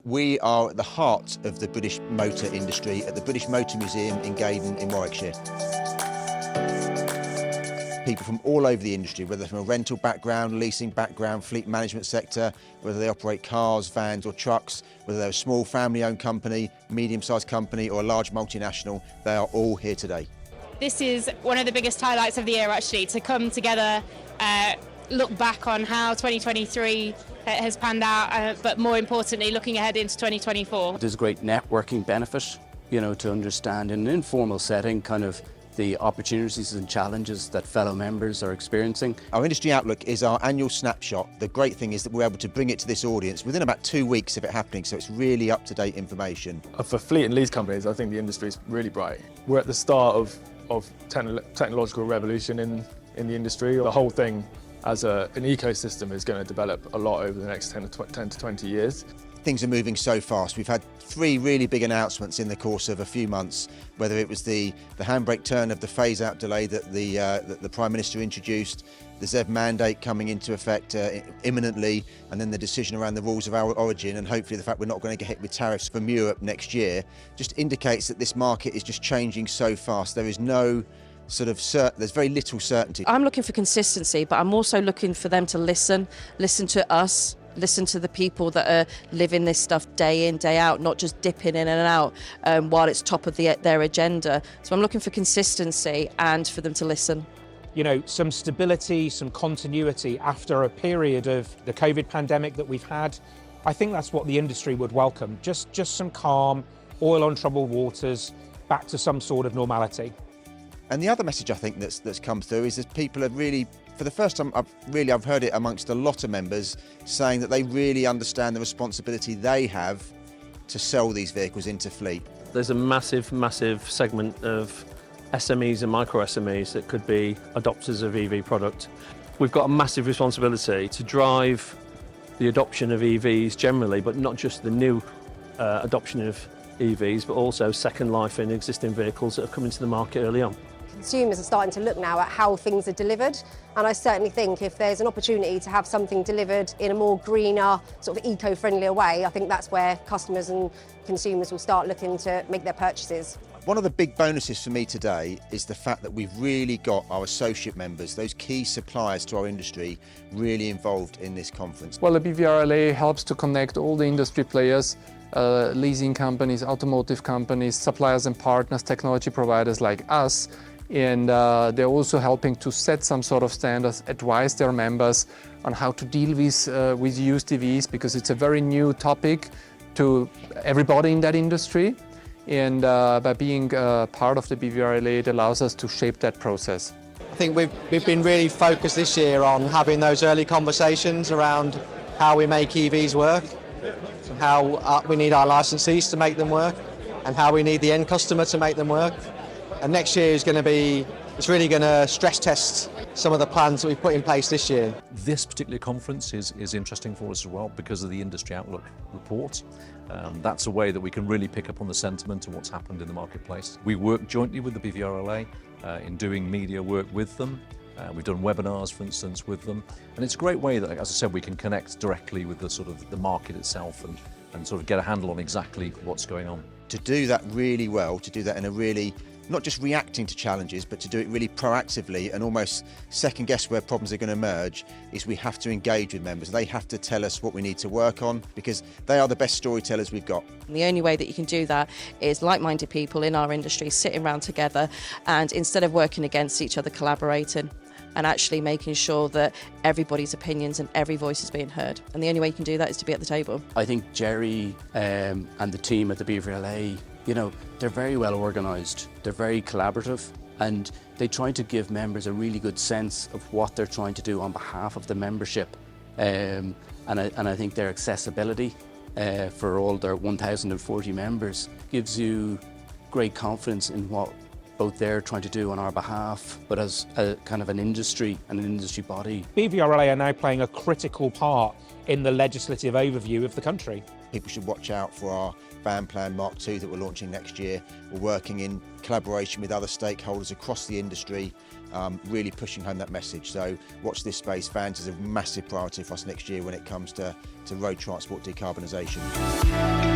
We are at the heart of the British motor industry at the British Motor Museum in Gaydon in Warwickshire. People from all over the industry, whether from a rental background, leasing background, fleet management sector, whether they operate cars, vans or trucks, whether they're a small family-owned company, medium-sized company or a large multinational, they are all here today. This is one of the biggest highlights of the year actually, to come together, look back on how 2023 has panned out, but more importantly looking ahead into 2024. There's a great networking benefit, to understand in an informal setting kind of the opportunities and challenges that fellow members are experiencing. Our Industry Outlook is our annual snapshot. The great thing is that we're able to bring it to this audience within about 2 weeks of it happening, so it's really up-to-date information. For fleet and lease companies, I think the industry is really bright. We're at the start of technological revolution in the industry. The whole thing as an ecosystem is going to develop a lot over the next 10 to 20 years. Things are moving so fast. We've had 3 really big announcements in the course of a few months, whether it was the handbrake turn of the phase-out delay that the Prime Minister introduced, the ZEV mandate coming into effect imminently, and then the decision around the rules of our origin, and hopefully the fact we're not going to get hit with tariffs from Europe next year, just indicates that this market is just changing so fast. There is no there's very little certainty. I'm looking for consistency, but I'm also looking for them to listen to us, listen to the people that are living this stuff day in, day out, not just dipping in and out while it's top of their agenda. So I'm looking for consistency and for them to listen. Some stability, some continuity after a period of the COVID pandemic that we've had. I think that's what the industry would welcome. Just some calm, oil on troubled waters, back to some sort of normality. And the other message I think that's come through is that people are really, for the first time, I've heard it amongst a lot of members saying that they really understand the responsibility they have to sell these vehicles into fleet. There's a massive segment of SMEs and micro SMEs that could be adopters of EV product. We've got a massive responsibility to drive the adoption of EVs generally, but not just the new adoption of EVs, but also second life in existing vehicles that have come into the market early on. Consumers are starting to look now at how things are delivered, and I certainly think if there's an opportunity to have something delivered in a more greener, sort of eco-friendlier way, I think that's where customers and consumers will start looking to make their purchases. One of the big bonuses for me today is the fact that we've really got our associate members, those key suppliers to our industry, really involved in this conference. Well, the BVRLA helps to connect all the industry players, leasing companies, automotive companies, suppliers and partners, technology providers like us. And they're also helping to set some sort of standards, advise their members on how to deal with used EVs, because it's a very new topic to everybody in that industry. And by being part of the BVRLA, it allows us to shape that process. I think we've been really focused this year on having those early conversations around how we make EVs work, how we need our licensees to make them work, and how we need the end customer to make them work. And next year is it's really going to stress test some of the plans that we've put in place this year. This particular conference is interesting for us as well because of the Industry Outlook report. That's a way that we can really pick up on the sentiment and what's happened in the marketplace. We work jointly with the BVRLA in doing media work with them. We've done webinars, for instance, with them. And it's a great way that, as I said, we can connect directly with the market itself and sort of get a handle on exactly what's going on. To do that really well, to do that in a really, not just reacting to challenges, but to do it really proactively and almost second guess where problems are going to emerge, is we have to engage with members. They have to tell us what we need to work on because they are the best storytellers we've got. And the only way that you can do that is like-minded people in our industry sitting around together and instead of working against each other, collaborating and actually making sure that everybody's opinions and every voice is being heard. And the only way you can do that is to be at the table. I think Jerry and the team at the BVRLA, they're very well organised, they're very collaborative, and they try to give members a really good sense of what they're trying to do on behalf of the membership. And I think their accessibility for all their 1,040 members gives you great confidence in what both they're trying to do on our behalf, but as a kind of an industry and an industry body. BVRLA are now playing a critical part in the legislative overview of the country. People should watch out for our Van Plan Mark II that we're launching next year. We're working in collaboration with other stakeholders across the industry, really pushing home that message. So watch this space. Vans is a massive priority for us next year when it comes to road transport decarbonisation.